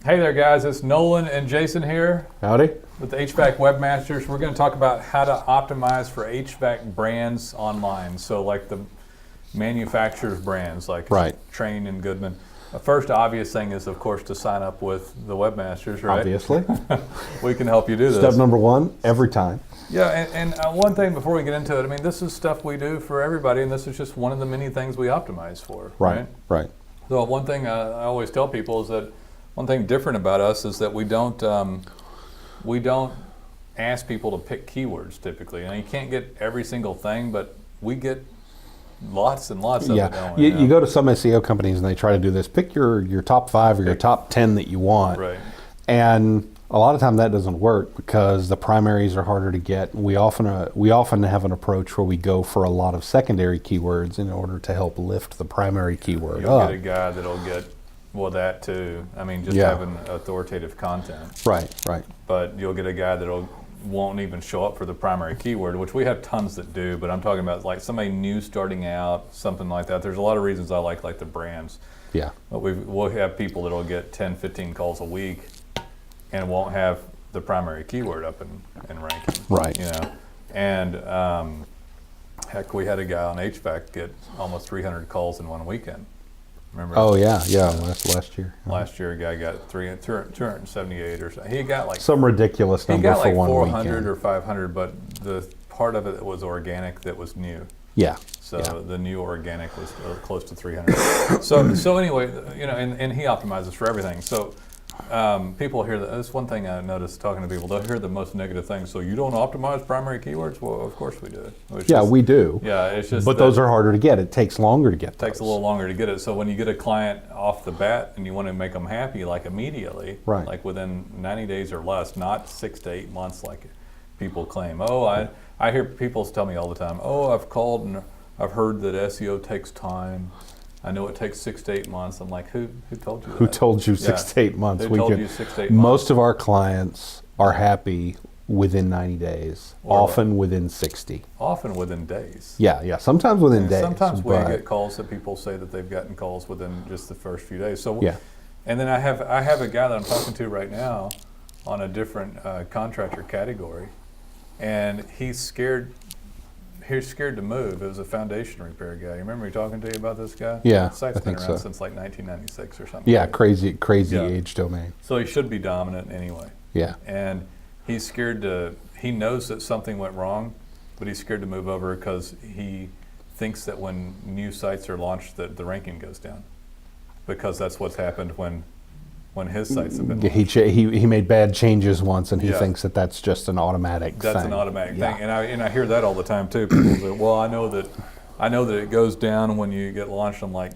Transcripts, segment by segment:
Hey there, guys. It's Nolan and Jason here Howdy. with the HVAC Webmasters. We're going to talk about how to optimize for HVAC brands online. So, like the manufacturer's brands, like Right. Trane and Goodman. The first obvious thing is, of course, to sign up with the Webmasters, right? Obviously. We can help you do this. Step number one, every time. Yeah, and one thing before we get into it, I mean, this is stuff we do for everybody, and this is just one of the many things we optimize for, right? Right. So one thing I always tell people is that one thing different about us is that we don't ask people to pick keywords typically. And you can't get every single thing, but we get lots and lots of it. Don't we? You go to some SEO companies and they try to do this. Pick your top 5 or your top 10 that you want. Right. And a lot of time that doesn't work because the primaries are harder to get. We often have an approach where we go for a lot of secondary keywords in order to help lift the primary keyword You'll up. get a guy that'll get, well, that too. I mean, just having authoritative content. Right. But you'll get a guy that'll won't even show up for the primary keyword, which we have tons that do, but I'm talking about like somebody new starting out, something like that. There's a lot of reasons I like the brands. Yeah. But we'll have people that'll get 10, 15 calls a week and won't have the primary keyword up in ranking. Right. You know, and heck, we had a guy on HVAC get almost 300 calls in one weekend. Remember? Oh yeah. Last year. Last year, a guy got 278 or so. He got like Some ridiculous he number got for like one 400 weekend. or 500, but the part of it that was organic that was new. Yeah. So Yeah. the new organic was close to 300. so anyway, you know, and he optimizes for everything. So people hear that. That's one thing I noticed talking to people. They'll hear the most negative things. So you don't optimize primary keywords? Well, of course we do. We do. Yeah, it's just. But those are harder to get. It takes longer to get. Takes a little longer to get it. So when you get a client off the bat and you want to make them happy, like immediately, Right. like within 90 days or less, not 6 to 8 months, like people claim. Oh, I hear people tell me all the time. Oh, I've called and I've heard that SEO takes time. I know it takes 6 to 8 months. I'm like, who told you that? Who told you 6 to 8 months? Who told you 6 to 8 months? Most of our clients are happy within 90 days, often within 60. Often within days. Yeah. Sometimes within days. Sometimes we but get calls that people say that they've gotten calls within just the first few days. So Yeah. And then I have a guy that I'm talking to right now on a different contractor category, and he's scared. He's scared to move. It was a foundation repair guy. You remember me talking to you about this guy? Yeah, The site's I think been around so. since like 1996 or something. Yeah, crazy Yeah. age domain. So he should be dominant anyway. Yeah. And he's scared to. He knows that something went wrong, but he's scared to move over because he thinks that when new sites are launched, that the ranking goes down, because that's what's happened when his sites have been launched. He made bad changes once, and he Yeah. thinks that that's just an automatic thing. That's an automatic Yeah. thing, and I hear that all the time too. People say, "Well, I know that it goes down when you get launched." I'm like,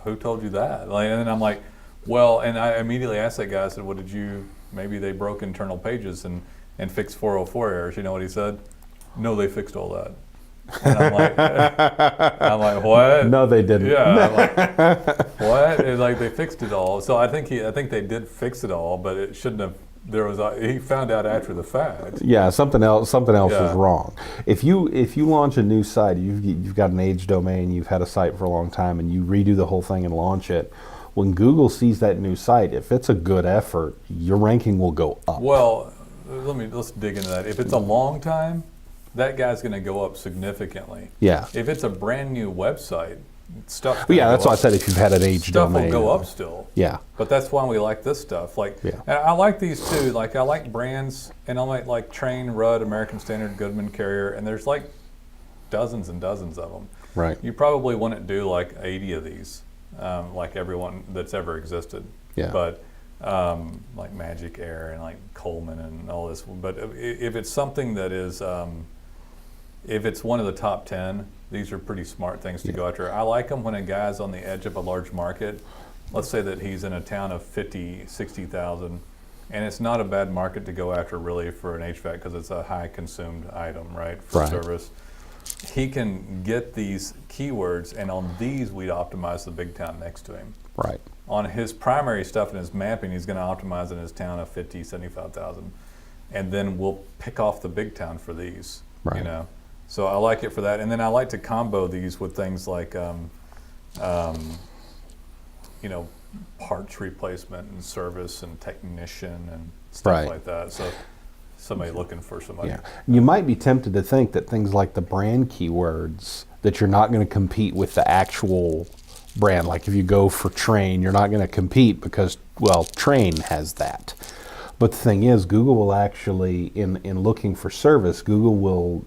"Who told you that?" Like, and then I'm like, "Well," and I immediately asked that guy. I said, "Well, did you maybe they broke internal pages and fixed 404 errors?" You know what he said? "No, they fixed all that." And I'm like, "What?" No, they didn't. Yeah, I'm like, what? It's like they fixed it all. So I think they did fix it all, but it shouldn't have. He found out after the fact. Yeah, something else Yeah. was wrong. If you launch a new site, you've got an age domain, you've had a site for a long time, and you redo the whole thing and launch it. When Google sees that new site, if it's a good effort, your ranking will go up. Well, let's dig into that. If it's a long time, that guy's going to go up significantly. Yeah. If it's a brand new website, stuff. Well, yeah, that's why I said if you've had an age Stuff domain. will go up still. Yeah. But that's why we like this stuff. Like, Yeah. and I like these too. Like, I like brands, and I like Trane, Rudd, American Standard, Goodman, Carrier, and there's like dozens and dozens of them. Right. You probably wouldn't do like 80 of these, like everyone that's ever existed. Yeah. But like Magic Air and like Coleman and all this. But if it's something that is, if it's one of the top 10, these are pretty smart things to go after. I like them when a guy's on the edge of a large market. Let's say that he's in a town of 50, 60,000, and it's not a bad market to go after really for an HVAC because it's a high consumed item, right, for Right. service. He can get these keywords, and on these we'd optimize the big town next to him. Right. On his primary stuff in his mapping, he's going to optimize in his town of 50, 75,000. And then we'll pick off the big town for these, Right. you know. So I like it for that. And then I like to combo these with things like, you know, parts replacement and service and technician and stuff Right. like that. So somebody looking for somebody. Yeah. You might be tempted to think that things like the brand keywords, that you're not going to compete with the actual brand. Like if you go for Train, you're not going to compete because, well, Train has that. But the thing is, Google will actually, in looking for service, Google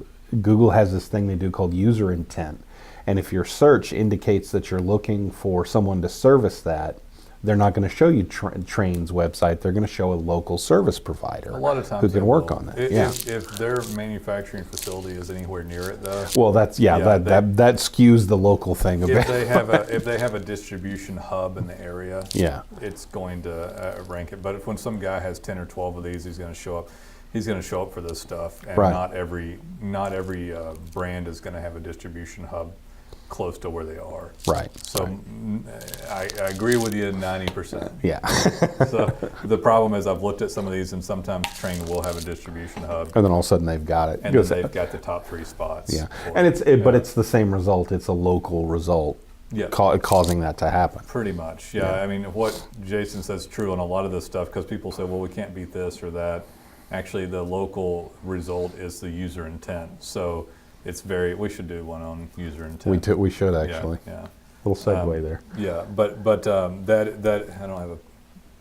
has this thing they do called user intent. And if your search indicates that you're looking for someone to service that, they're not going to show you Train's website. They're going to show a local service provider A lot of times who they can work will. on that. If their manufacturing facility is anywhere near it, though, Well, that skews the local thing a if bit. they have a distribution hub in the area, Yeah. it's going to rank it. But if when some guy has 10 or 12 of these, he's going to show up. He's going to show up for this stuff, and Right. not every brand is going to have a distribution hub close to where they are. Right. So right. I agree with you 90%. Yeah. So the problem is I've looked at some of these, and sometimes Train will have a distribution hub, And then all of a sudden they've got it. and then they've got the top 3 spots. Yeah. for And it. but it's the same result. It's a local result Yeah. causing that to happen. Pretty much, yeah. Yeah. I mean, what Jason says is true on a lot of this stuff, because people say, well, we can't beat this or that. Actually, the local result is the user intent. So we should do one on user intent. We should Yeah, actually. yeah. Little segue there. Yeah, but that I don't have a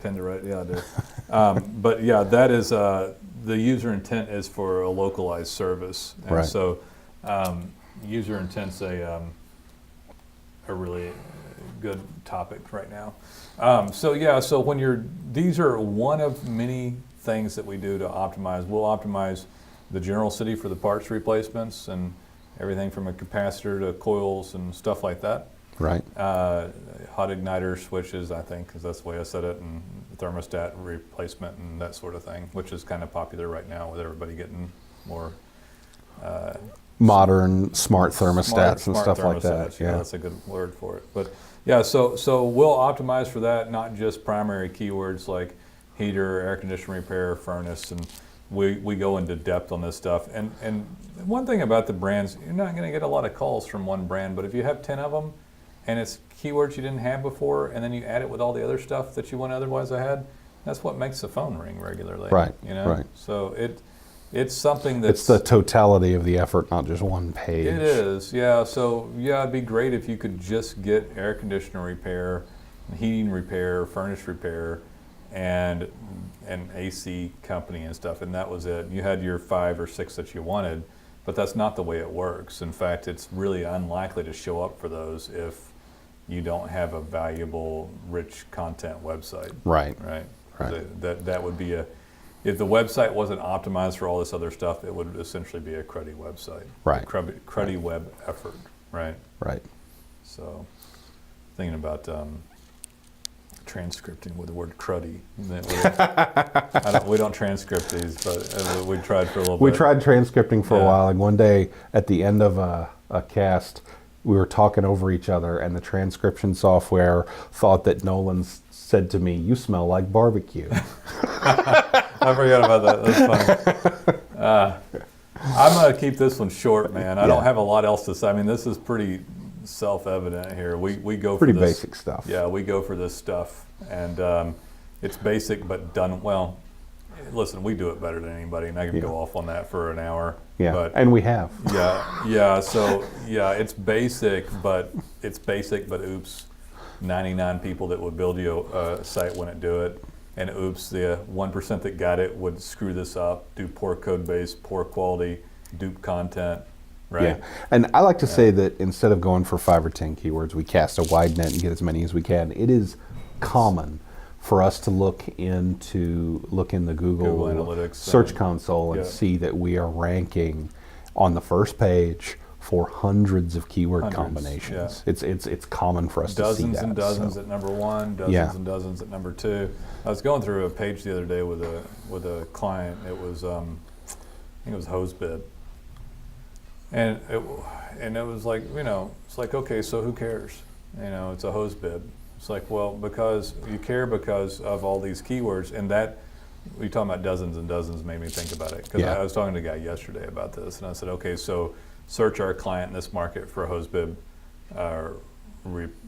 pen to write. Yeah, I do. But yeah, that is the user intent is for a localized service, and Right. so user intent's a really good topic right now. So when these are one of many things that we do to optimize. We'll optimize the general city for the parts replacements and everything from a capacitor to coils and stuff like that. Right. Hot igniter switches, I think, because that's the way I said it, and thermostat replacement and that sort of thing, which is kind of popular right now with everybody getting more Modern smart thermostats and smart stuff like that. thermostats. Yeah, that's a good word for it. But yeah, so we'll optimize for that, not just primary keywords like heater, air conditioner repair, furnace, and we go into depth on this stuff. And one thing about the brands, you're not going to get a lot of calls from one brand, but if you have 10 of them and it's keywords you didn't have before, and then you add it with all the other stuff that you wouldn't otherwise have had, that's what makes the phone ring regularly. Right, You know? right. So it's something that's... It's the totality of the effort, not just one page. It is, yeah. So yeah, it'd be great if you could just get air conditioner repair, heating repair, furnace repair, and an AC company and stuff, and that was it. You had your 5 or 6 that you wanted, but that's not the way it works. In fact, it's really unlikely to show up for those if you don't have a valuable, rich content website. Right. Right. Right. That would be if the website wasn't optimized for all this other stuff, it would essentially be a cruddy website. Right. A cruddy web effort. Right. Right. So, thinking about transcripting with the word cruddy. We don't transcript these, but we tried for a little bit. We tried transcripting for a Yeah. while, and one day at the end of a cast, we were talking over each other, and the transcription software thought that Nolan said to me, "You smell like barbecue." I forgot about that. That's funny. I'm going to keep this one short, man. I don't have a lot else to say. I mean, this is pretty self-evident here. We go Pretty for this. basic stuff. Yeah, we go for this stuff, and it's basic but done well. Listen, we do it better than anybody, and I could go off on that for an hour. Yeah, but and we have. yeah. So yeah, it's basic, but oops, 99 people that would build you a site wouldn't do it, and oops, the 1% that got it would screw this up, do poor code base, poor quality, dupe content. Right. Yeah, and I like to say that instead of going for 5 or 10 keywords, we cast a wide net and get as many as we can. It is common for us to look in the Google Analytics Search Console and yeah. see that we are ranking on the first page for hundreds of keyword combinations. Yeah. It's common for us to see that. Dozens and dozens at number 1, dozens Yeah. and dozens at number 2. I was going through a page the other day with a client. It was I think it was hose bib. And it was like, it's like, okay, so who cares? It's a hose bib. It's like, well, because you care because of all these keywords, and that, we talking about dozens and dozens made me think about it. Because Yeah. I was talking to a guy yesterday about this, and I said, okay, so search our client in this market for a hose bib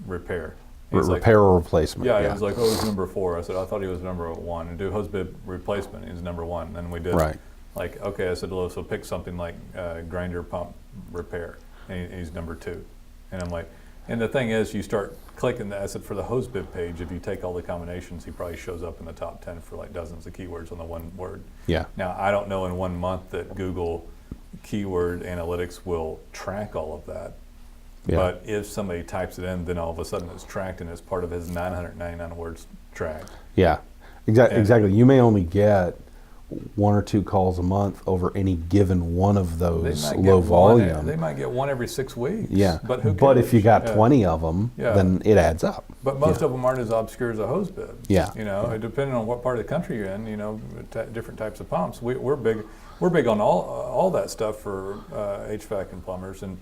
repair. He's like, repair or replacement. yeah, he was like, oh, he's number 4. I said, I thought he was number 1. And do hose bib replacement, he's number 1. And then we did, Right. like, okay, I said, well, so pick something like grinder pump repair. And he's number 2. And I'm like, and the thing is, you start clicking that. I said, for the hose bib page, if you take all the combinations, he probably shows up in the top 10 for like dozens of keywords on the one word. Yeah. Now, I don't know in 1 month that Google keyword analytics will track all of that. Yeah. But if somebody types it in, then all of a sudden it's tracked and it's part of his 999 words track. Yeah. Exactly. You may only get 1 or 2 calls a month over any given one of those low volume. They might get one every 6 weeks. Yeah. But who cares? But if you got 20 of them, Yeah. then it adds up. But most of them aren't as obscure as a hose bib. Yeah. You know, depending on what part of the country you're in, you know, different types of pumps. We're big on all that stuff for HVAC and plumbers. And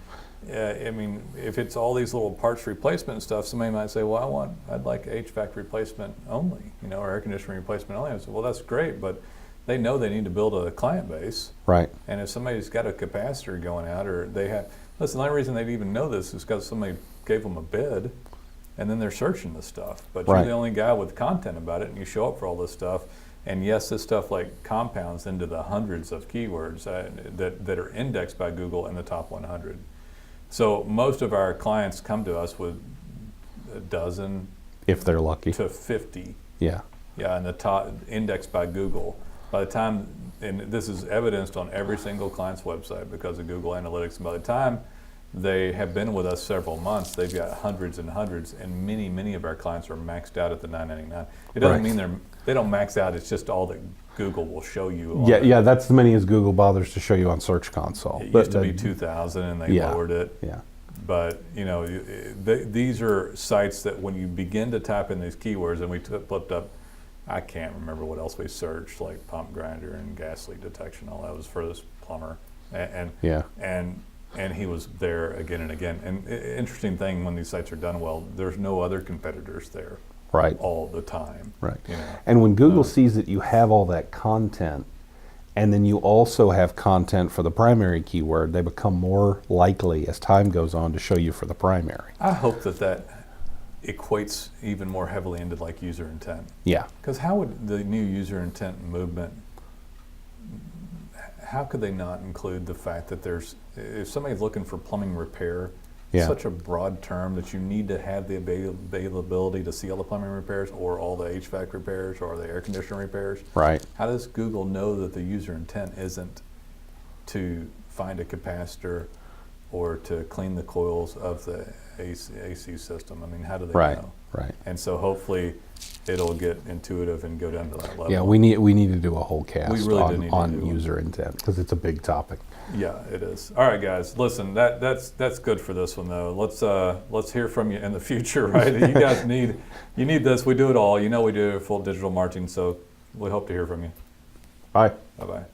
I mean, if it's all these little parts replacement and stuff, somebody might say, well, I'd like HVAC replacement only, you know, or air conditioning replacement only. I said, well, that's great, but they know they need to build a client base. Right. And if somebody's got a capacitor going out, or they have, listen, the only reason they'd even know this is because somebody gave them a bid, and then they're searching the stuff. But Right. you're the only guy with content about it, and you show up for all this stuff. And yes, this stuff like compounds into the hundreds of keywords that are indexed by Google in the top 100. So most of our clients come to us with a dozen If they're lucky. to 50. Yeah. Yeah, in the top, indexed by Google. By the time, and this is evidenced on every single client's website because of Google Analytics, and by the time they have been with us several months, they've got hundreds and hundreds, and many of our clients are maxed out at the $9.99. It doesn't Right. mean they don't max out, it's just all that Google will show you. On Yeah, that's as many as Google bothers to show you on Search Console. It used to be 2,000 and they Yeah. lowered it. Yeah. But you know, these are sites that when you begin to type in these keywords, and we flipped up, I can't remember what else we searched, like pump grinder and gas leak detection. All that was for this plumber, and he was there again and again. And interesting thing, when these sites are done well, there's no other competitors there, Right. all the time. Right. You know? And when Google sees that you have all that content, and then you also have content for the primary keyword, they become more likely as time goes on to show you for the primary. I hope that equates even more heavily into like user intent. Yeah. Because how would the new user intent movement, how could they not include the fact that if somebody's looking for plumbing repair, Yeah. such a broad term that you need to have the availability to see all the plumbing repairs or all the HVAC repairs or the air conditioner repairs. Right. How does Google know that the user intent isn't to find a capacitor or to clean the coils of the AC system? I mean, how do they Right. know? Right. And so hopefully it'll get intuitive and go down to that level. Yeah, we need to do a whole cast We really do need to on do one. user intent because it's a big topic. Yeah, it is. All right, guys. Listen, that's good for this one though. Let's hear from you in the future, right? You guys need this. We do it all. You know, we do full digital marketing, so we hope to hear from you. Bye. Bye bye.